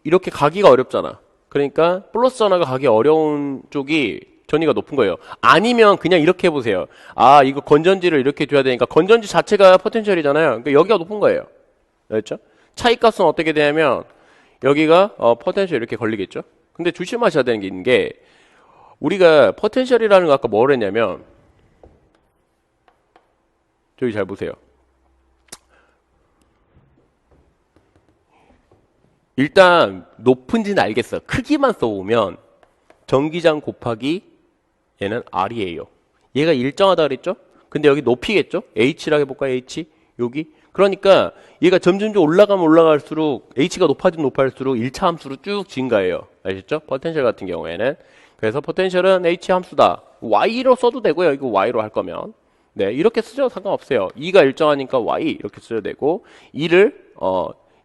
이렇게 가기가 어렵잖아. 그러니까 플러스 전화가 가기 어려운 쪽이 전위가 높은 거예요. 아니면 그냥 이렇게 해보세요. 아, 이거 건전지를 이렇게 줘야 되니까 건전지 자체가 포텐셜이잖아요. 그러니까 여기가 높은 거예요. 알겠죠? 차이값은 어떻게 되냐면 여기가 포텐셜 이렇게 걸리겠죠? 근데 조심하셔야 되는 게 있는 게 우리가 포텐셜이라는 거 아까 뭘 했냐면 저기 잘 보세요. 일단 높은지는 알겠어. 크기만 써오면 전기장 곱하기 얘는 R이에요. 얘가 일정하다 그랬죠? 근데 여기 높이겠죠? H라고 해볼까요? H? 여기? 그러니까 얘가 점점 올라가면 올라갈수록 H가 높아지면 높아질수록 1차 함수로 쭉 증가해요. 아시죠? 포텐셜 같은 경우에는. 그래서 포텐셜은 H 함수다. Y로 써도 되고요. 이거 Y로 할 거면. 네, 이렇게 쓰셔도 상관없어요. E가 일정하니까 Y 이렇게 쓰셔도 되고, E를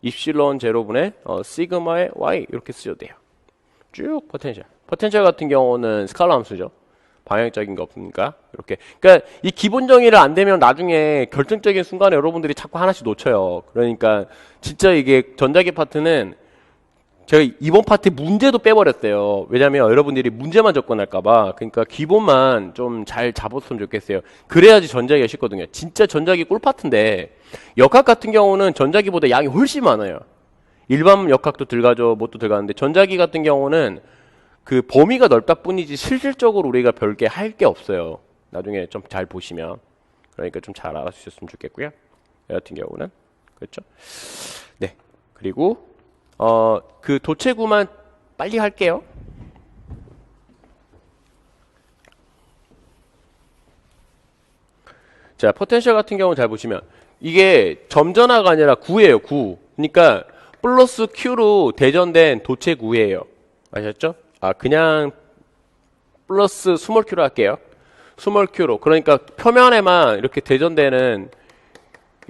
입실론 제로분의 시그마의 Y 이렇게 쓰셔도 돼요. 쭉 포텐셜. 포텐셜 같은 경우는 스칼라 함수죠. 방향적인 거 없으니까 이렇게. 그러니까 이 기본 정의를 안 되면 나중에 결정적인 순간에 여러분들이 자꾸 하나씩 놓쳐요. 그러니까 진짜 이게 전자기 파트는 제가 이번 파트 문제도 빼버렸어요. 왜냐면 여러분들이 문제만 접근할까봐. 그러니까 기본만 좀 잘 잡았으면 좋겠어요. 그래야지 전자기가 쉽거든요. 진짜 전자기 꿀 파트인데 역학 같은 경우는 전자기보다 양이 훨씬 많아요. 일반 역학도 들어가죠. 뭣도 들어가는데 전자기 같은 경우는 그 범위가 넓다 뿐이지 실질적으로 우리가 별게 할 게 없어요. 나중에 좀 잘 보시면. 그러니까 좀 잘 알아주셨으면 좋겠고요. 이 같은 경우는. 그렇죠? 네. 그리고 그 도체구만 빨리 할게요. 자, 포텐셜 같은 경우 잘 보시면 이게 점전화가 아니라 구예요, 구. 그러니까 플러스 Q로 대전된 도체구예요. 아셨죠? 아, 그냥 플러스 스몰 Q로 할게요. 스몰 Q로. 그러니까 표면에만 이렇게 대전되는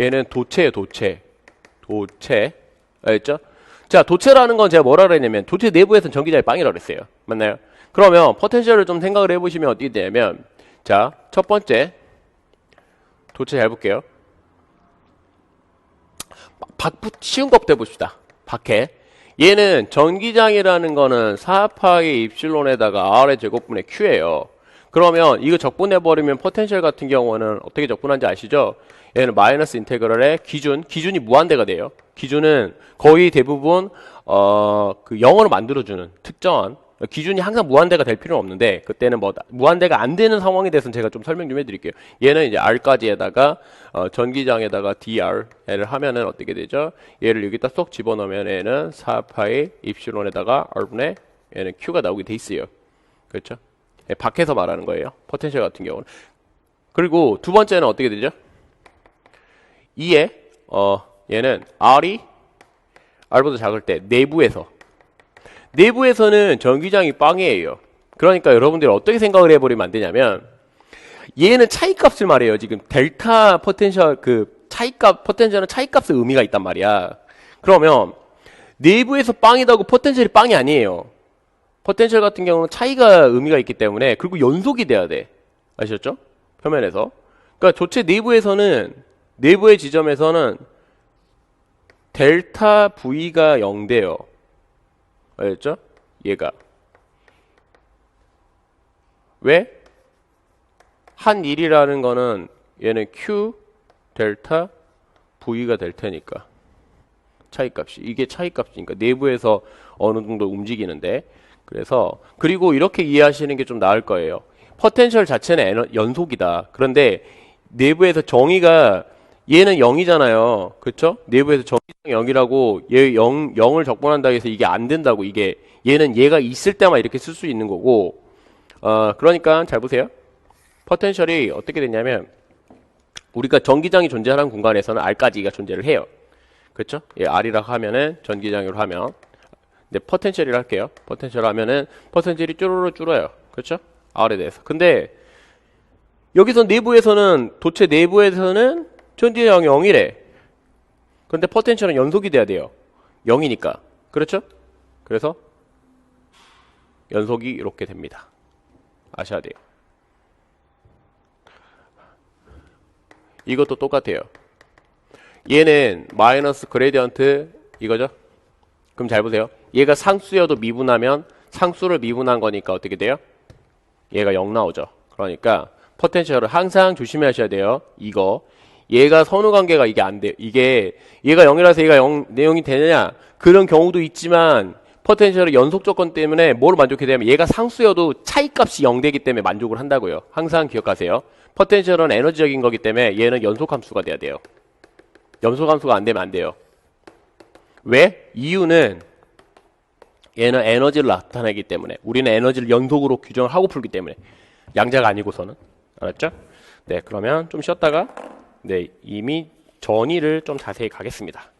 얘는 도체예요, 도체. 도체. 알겠죠? 자, 도체라는 건 제가 뭐라 그랬냐면 도체 내부에서는 전기장이 빵이라고 그랬어요. 맞나요? 그러면 포텐셜을 좀 생각을 해보시면 어떻게 되냐면 자, 첫 번째 도체 잘 볼게요. 쉬운 것부터 해봅시다. 밖에. 얘는 전기장이라는 거는 4파이 입실론에다가 R의 제곱분의 Q예요. 그러면 이거 적분해버리면 포텐셜 같은 경우는 어떻게 적분한지 아시죠? 얘는 마이너스 인테그럴의 기준이 무한대가 돼요. 기준은 거의 대부분 그 영어로 만들어주는 특정한 기준이 항상 무한대가 될 필요는 없는데 그때는 뭐 무한대가 안 되는 상황에 대해서는 제가 좀 설명 좀 해드릴게요. 얘는 이제 R까지에다가 전기장에다가 DR을 하면은 어떻게 되죠? 얘를 여기다 쏙 집어넣으면 얘는 4파이 입실론에다가 R분의 얘는 Q가 나오게 돼 있어요. 그렇죠? 예, 밖에서 말하는 거예요. 포텐셜 같은 경우는. 그리고 두 번째는 어떻게 되죠? 2에 얘는 R이 R보다 작을 때 내부에서는 전기장이 빵이에요. 그러니까 여러분들이 어떻게 생각을 해버리면 안 되냐면 얘는 차이값을 말해요. 지금 델타 포텐셜 그 차이값 포텐셜은 차이값의 의미가 있단 말이야. 그러면 내부에서 빵이다고 포텐셜이 빵이 아니에요. 포텐셜 같은 경우는 차이가 의미가 있기 때문에 그리고 연속이 돼야 돼. 아시겠죠? 표면에서. 그러니까 조체 내부에서는 내부의 지점에서는 델타 V가 0 돼요. 알겠죠? 얘가. 왜? 한 일이라는 거는 얘는 Q 델타 V가 될 테니까. 차이값이. 이게 차이값이니까. 내부에서 어느 정도 움직이는데. 그래서, 그리고 이렇게 이해하시는 게 좀 나을 거예요. 포텐셜 자체는 연속이다. 그런데 내부에서 정의가 얘는 0이잖아요. 그쵸? 내부에서 정의상 0이라고 얘 0을 적분한다고 해서 이게 안 된다고. 이게 얘는 얘가 있을 때만 이렇게 쓸 수 있는 거고 그러니까 잘 보세요. 포텐셜이 어떻게 되냐면 우리가 전기장이 존재하는 공간에서는 R까지가 존재를 해요. 그쵸? 예, R이라고 하면은 전기장으로 하면 네, 포텐셜이라 할게요. 포텐셜 하면은 포텐셜이 쭈루루 줄어요. 그쵸? R에 대해서. 근데 여기서 내부에서는 도체 내부에서는 전기장이 0이래. 근데 포텐셜은 연속이 돼야 돼요. 0이니까. 그렇죠? 그래서 연속이 이렇게 됩니다. 아셔야 돼요. 이것도 똑같아요. 얘는 마이너스 그레디언트 이거죠? 그럼 잘 보세요. 얘가 상수여도 미분하면 상수를 미분한 거니까 어떻게 돼요? 얘가 0 나오죠. 그러니까 포텐셜을 항상 조심하셔야 돼요. 이거. 얘가 선후관계가 이게 안 돼요. 이게 얘가 0이라서 얘가 0이 되느냐? 그런 경우도 있지만 포텐셜의 연속 조건 때문에 뭘 만족해야 되냐면 얘가 상수여도 차이값이 0 되기 때문에 만족을 한다고요. 항상 기억하세요. 포텐셜은 에너지적인 거기 때문에 얘는 연속함수가 돼야 돼요. 연속함수가 안 되면 안 돼요. 왜? 이유는 얘는 에너지를 나타내기 때문에 우리는 에너지를 연속으로 규정을 하고 풀기 때문에 양자가 아니고서는 알았죠? 네, 그러면 좀 쉬었다가 네, 이미 전의를 좀 자세히 가겠습니다.